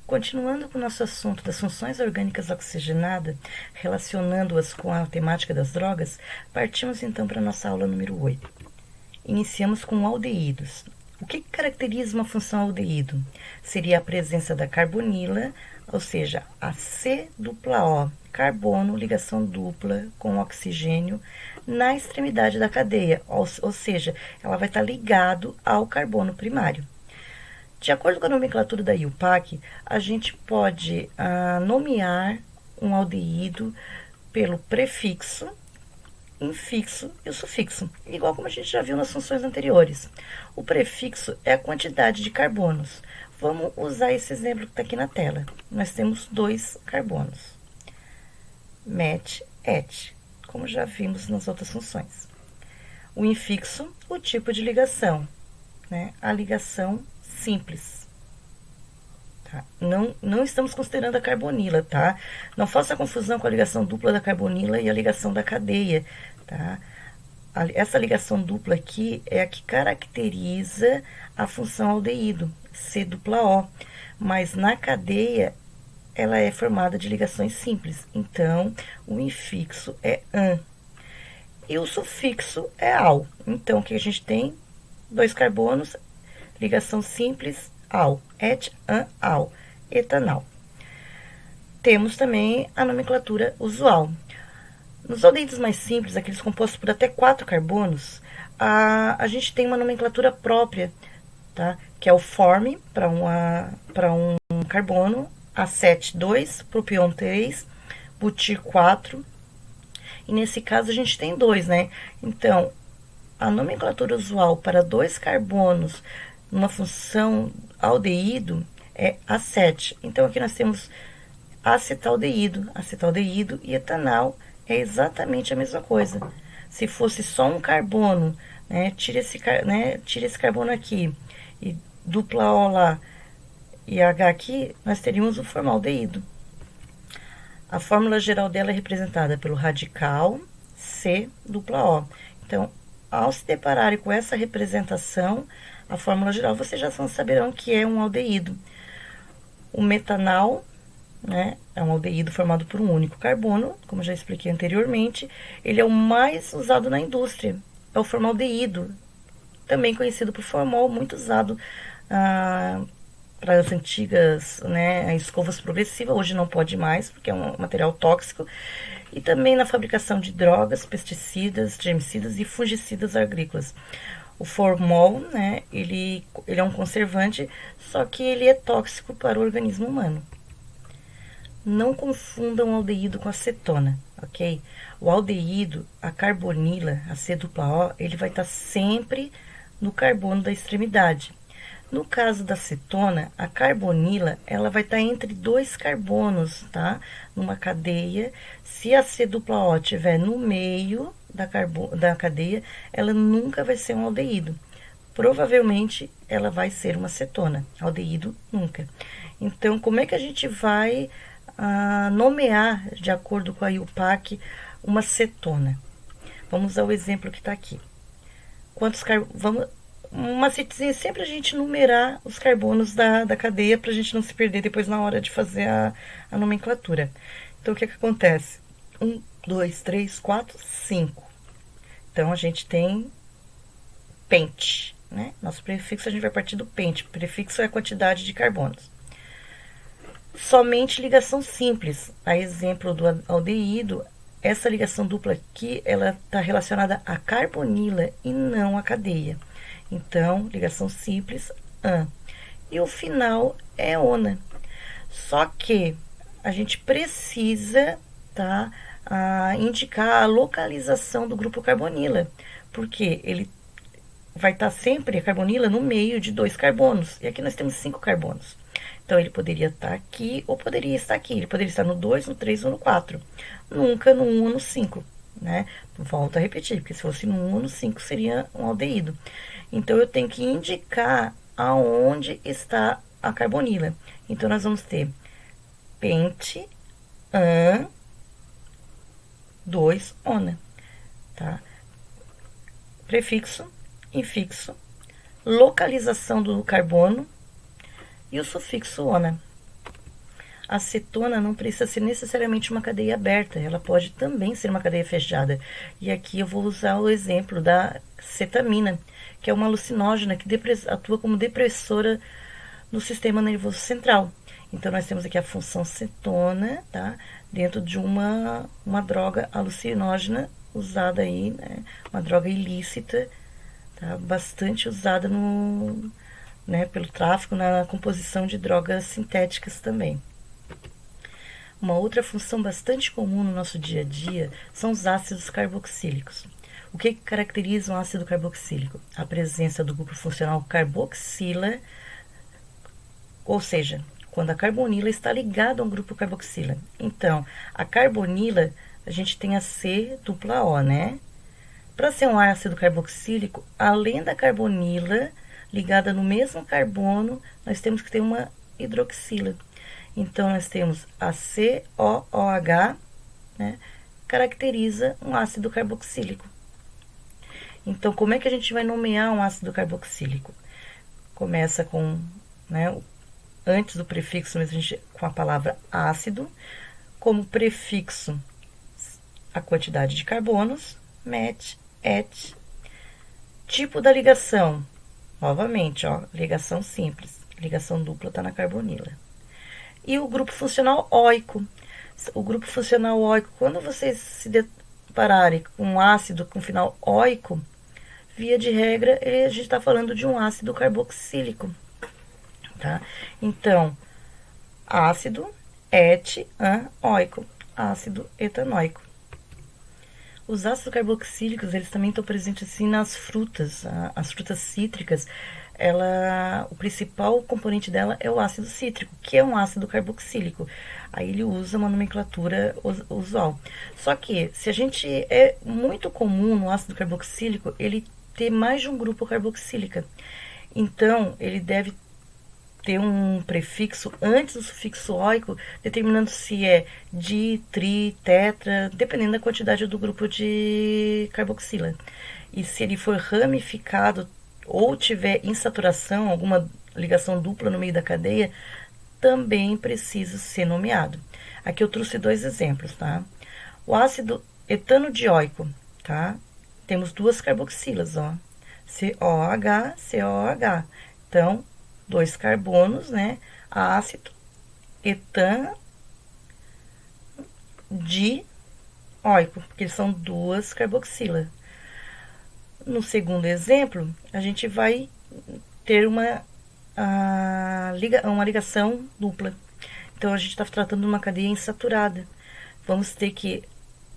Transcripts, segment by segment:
Continuando com o nosso assunto das funções orgânicas oxigenadas, relacionando-as com a temática das drogas, partimos então para a nossa aula número 8. Iniciamos com aldeídos. O que caracteriza uma função aldeído? Seria a presença da carbonila, ou seja, a C-O, carbono, ligação dupla com oxigênio, na extremidade da cadeia, ou seja, ela vai estar ligado ao carbono primário. De acordo com a nomenclatura da IUPAC, a gente pode nomear um aldeído pelo prefixo, infixo e o sufixo, igual como a gente já viu nas funções anteriores. O prefixo é a quantidade de carbonos. Vamos usar esse exemplo que está aqui na tela. Nós temos 2 carbonos, MET, ET, como já vimos nas outras funções. O infixo, o tipo de ligação, né? A ligação simples. Tá? Não estamos considerando a carbonila, tá? Não faça confusão com a ligação dupla da carbonila e a ligação da cadeia, tá? Essa ligação dupla aqui é a que caracteriza a função aldeído, C-O, mas na cadeia ela é formada de ligações simples, então o infixo é an e o sufixo é al. Então, o que a gente tem? 2 carbonos, ligação simples, al, et, an, al, etanal. Temos também a nomenclatura usual. Nos aldeídos mais simples, aqueles compostos por até 4 carbonos, a gente tem uma nomenclatura própria, tá? Que é o forme para um carbono, acet 2, propion 3, butir 4. E nesse caso a gente tem 2, né? Então, a nomenclatura usual para 2 carbonos numa função aldeído é acet. Então, aqui nós temos acetaldeído e etanal é exatamente a mesma coisa. Se fosse só um carbono, né, tira esse carbono aqui e dupla O lá e H aqui, nós teríamos o formaldeído. A fórmula geral dela é representada pelo radical C-O. Então, ao se depararem com essa representação, a fórmula geral, vocês já saberão que é um aldeído. O metanal, né, é um aldeído formado por um único carbono, como já expliquei anteriormente. Ele é o mais usado na indústria, é o formaldeído, também conhecido por formol, muito usado para as antigas, né, escovas progressivas. Hoje não pode mais, porque é um material tóxico. E também na fabricação de drogas, pesticidas, germicidas e fungicidas agrícolas. O formol, né, ele é um conservante, só que ele é tóxico para o organismo humano. Não confundam o aldeído com acetona, ok? O aldeído, a carbonila, a C-O, ele vai estar sempre no carbono da extremidade. No caso da cetona, a carbonila, ela vai estar entre 2 carbonos, tá? Numa cadeia. Se a C-O estiver no meio da cadeia, ela nunca vai ser um aldeído. Provavelmente, ela vai ser uma cetona. Aldeído, nunca. Então, como é que a gente vai nomear, de acordo com a IUPAC, uma cetona? Vamos usar o exemplo que está aqui. Uma macetezinha, sempre a gente numerar os carbonos da cadeia para a gente não se perder depois na hora de fazer a nomenclatura. Então, o que acontece? 1, 2, 3, 4, 5. Então, a gente tem pente, né? Nosso prefixo a gente vai partir do pente. O prefixo é a quantidade de carbonos. Somente ligação simples. A exemplo do aldeído, essa ligação dupla aqui, ela está relacionada à carbonila e não à cadeia. Então, ligação simples, an. E o final é ona. Só que a gente precisa, tá, indicar a localização do grupo carbonila, porque ele vai estar sempre, a carbonila, no meio de 2 carbonos. E aqui nós temos 5 carbonos. Então, ele poderia estar aqui ou poderia estar aqui. Ele poderia estar no 2, no 3 ou no 4. Nunca no 1 ou no 5, né? Volto a repetir, porque se fosse no 1 ou no 5 seria um aldeído. Então, eu tenho que indicar aonde está a carbonila. Então, nós vamos ter pente, an, 2, ona, tá? Prefixo, infixo, localização do carbono e o sufixo ona. A cetona não precisa ser necessariamente uma cadeia aberta, ela pode também ser uma cadeia fechada. E aqui eu vou usar o exemplo da cetamina, que é uma alucinógena que atua como depressora no sistema nervoso central. Então, nós temos aqui a função cetona, tá? Dentro de uma droga alucinógena usada aí, né? Uma droga ilícita, tá? Bastante usada no, né, pelo tráfico na composição de drogas sintéticas também. Uma outra função bastante comum no nosso dia a dia são os ácidos carboxílicos. O que caracteriza um ácido carboxílico? A presença do grupo funcional carboxila, ou seja, quando a carbonila está ligada a um grupo carboxila. Então, a carbonila, a gente tem a C-O, né? Para ser um ácido carboxílico, além da carbonila ligada no mesmo carbono, nós temos que ter uma hidroxila. Então, nós temos a COOH, né? Caracteriza um ácido carboxílico. Então, como é que a gente vai nomear um ácido carboxílico? Começa com, né, antes do prefixo, mesmo, com a palavra ácido, como prefixo a quantidade de carbonos, met, et. Tipo da ligação, novamente, ó, ligação simples, ligação dupla está na carbonila. E o grupo funcional óico. O grupo funcional óico, quando vocês se depararem com um ácido com final óico, via de regra, a gente está falando de um ácido carboxílico. Tá? Então, ácido óico, ácido etanóico. Os ácidos carboxílicos, eles também estão presentes assim nas frutas. As frutas cítricas, o principal componente dela é o ácido cítrico, que é um ácido carboxílico. Aí ele usa uma nomenclatura usual. Só que, é muito comum no ácido carboxílico, ele ter mais de um grupo carboxílica. Então, ele deve ter um prefixo antes do sufixo óico, determinando se é di, tri, tetra, dependendo da quantidade do grupo de carboxila. E se ele for ramificado ou tiver insaturação, alguma ligação dupla no meio da cadeia, também precisa ser nomeado. Aqui eu trouxe 2 exemplos, tá? O ácido etanodioico, tá? Temos 2 carboxilas, ó. COH, COH. Então, 2 carbonos, né? Ácido etan dioico, porque são 2 carboxilas. No segundo exemplo, a gente vai ter uma ligação dupla. Então, a gente está tratando de uma cadeia insaturada. Vamos ter que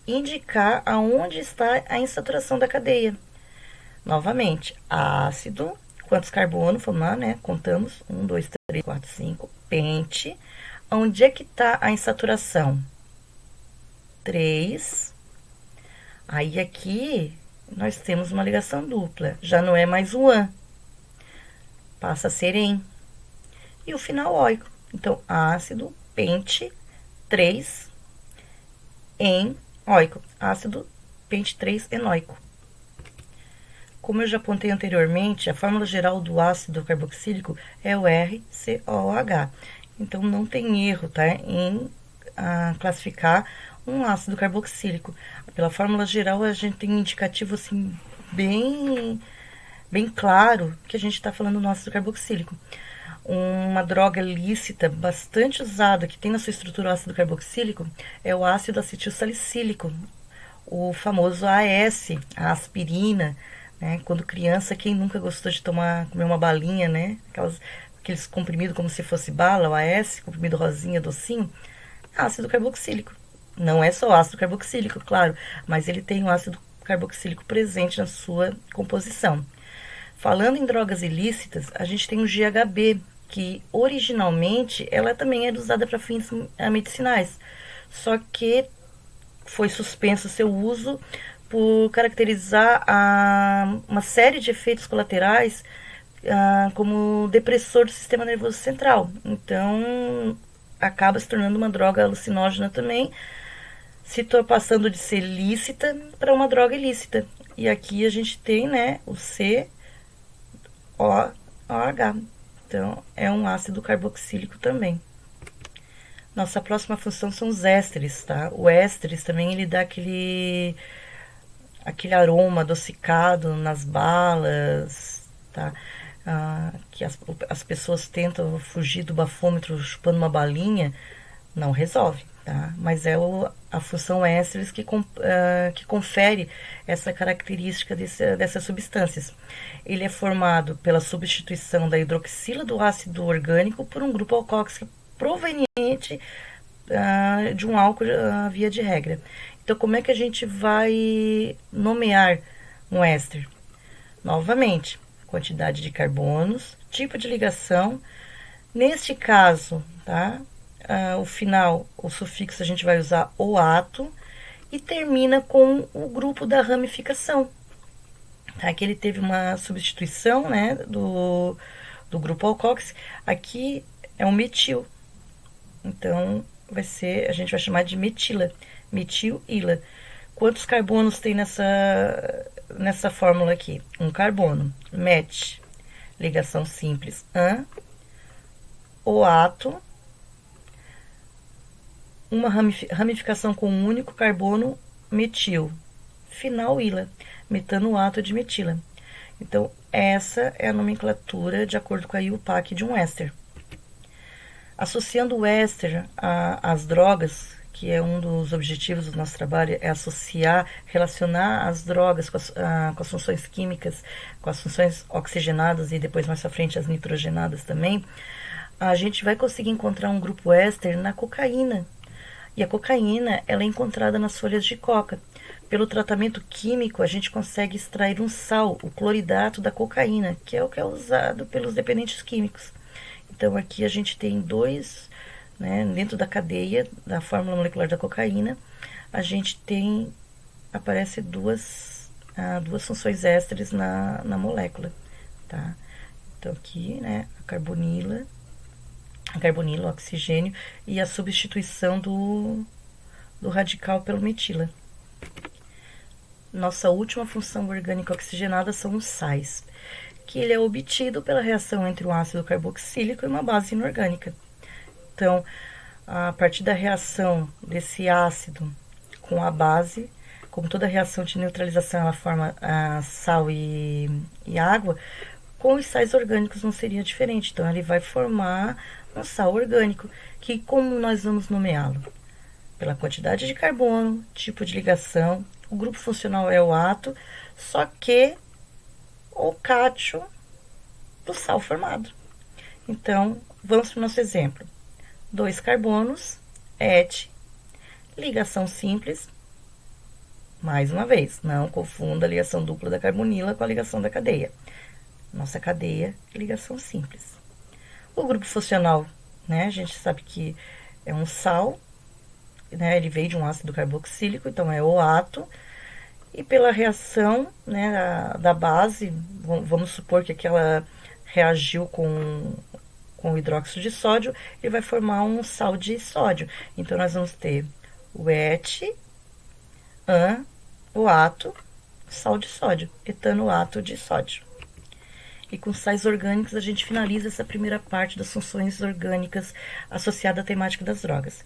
indicar aonde está a insaturação da cadeia. Novamente, ácido, quantos carbonos? Vamos lá, né? Contamos. 1, 2, 3, 4, 5. Pente. Onde é que está a insaturação? 3. Aí, aqui, nós temos uma ligação dupla. Já não é mais o an. Passa a ser em. E o final óico. Então, ácido, pente, 3, em, óico. Ácido, pente, 3, enóico. Como eu já apontei anteriormente, a fórmula geral do ácido carboxílico é o RCOH. Então, não tem erro, tá? Em classificar um ácido carboxílico. Pela fórmula geral, a gente tem um indicativo, assim, bem claro que a gente está falando do ácido carboxílico. Uma droga lícita bastante usada, que tem na sua estrutura o ácido carboxílico, é o ácido acetilsalicílico, o famoso AS, a aspirina, né? Quando criança, quem nunca gostou de comer uma balinha, né? Aqueles comprimidos como se fosse bala, o AS, comprimido rosinha, docinho, ácido carboxílico. Não é só ácido carboxílico, claro, mas ele tem o ácido carboxílico presente na sua composição. Falando em drogas ilícitas, a gente tem o GHB, que originalmente ela também era usada para fins medicinais, só que foi suspenso o seu uso por caracterizar uma série de efeitos colaterais como depressor do sistema nervoso central. Então, acaba se tornando uma droga alucinógena também, passando de ser lícita para uma droga ilícita. E aqui a gente tem, né, o COOH. Então, é um ácido carboxílico também. Nossa próxima função são os ésteres, tá? O ésteres também ele dá aquele aroma adocicado nas balas, tá? Que as pessoas tentam fugir do bafômetro chupando uma balinha, não resolve, tá? Mas é a função ésteres que confere essa característica dessas substâncias. Ele é formado pela substituição da hidroxila do ácido orgânico por um grupo alcoóxico proveniente de um álcool via de regra. Então, como é que a gente vai nomear um éster? Novamente, quantidade de carbonos, tipo de ligação. Neste caso, tá? O final, o sufixo, a gente vai usar o ato e termina com o grupo da ramificação. Aqui ele teve uma substituição, né, do grupo alcoóxico. Aqui é um metil. Então, a gente vai chamar de metila, metil-ila. Quantos carbonos tem nessa fórmula aqui? Um carbono, met, ligação simples, o ato, uma ramificação com um único carbono, metil, final ila, metanoato de metila. Então, essa é a nomenclatura de acordo com a IUPAC de um éster. Associando o éster às drogas, que é um dos objetivos do nosso trabalho, é relacionar as drogas com as funções químicas, com as funções oxigenadas e depois mais pra frente as nitrogenadas também, a gente vai conseguir encontrar um grupo éster na cocaína. E a cocaína, ela é encontrada nas folhas de coca. Pelo tratamento químico, a gente consegue extrair um sal, o cloridato da cocaína, que é o que é usado pelos dependentes químicos. Então, aqui a gente tem dois, né, dentro da cadeia da fórmula molecular da cocaína, a gente aparece duas funções ésteres na molécula, tá? Então, aqui, né, a carbonila, o oxigênio e a substituição do radical pelo metila. Nossa última função orgânica oxigenada são os sais, que ele é obtido pela reação entre um ácido carboxílico e uma base inorgânica. Então, a partir da reação desse ácido com a base, como toda reação de neutralização ela forma sal e água, com os sais orgânicos não seria diferente. Então, ele vai formar um sal orgânico, que como nós vamos nomeá-lo? Pela quantidade de carbono, tipo de ligação, o grupo funcional é o ato, só que o cátion do sal formado. Então, vamos para o nosso exemplo. 2 carbonos, et, ligação simples. Mais uma vez, não confunda a ligação dupla da carbonila com a ligação da cadeia. Nossa cadeia, ligação simples. O grupo funcional, né, a gente sabe que é um sal, né, ele veio de um ácido carboxílico, então é o ato. E pela reação, né, da base, vamos supor que aquela reagiu com o hidróxido de sódio, ele vai formar um sal de sódio. Então, nós vamos ter o et, o ato, sal de sódio, etanoato de sódio. E com sais orgânicos, a gente finaliza essa primeira parte das funções orgânicas associadas à temática das drogas.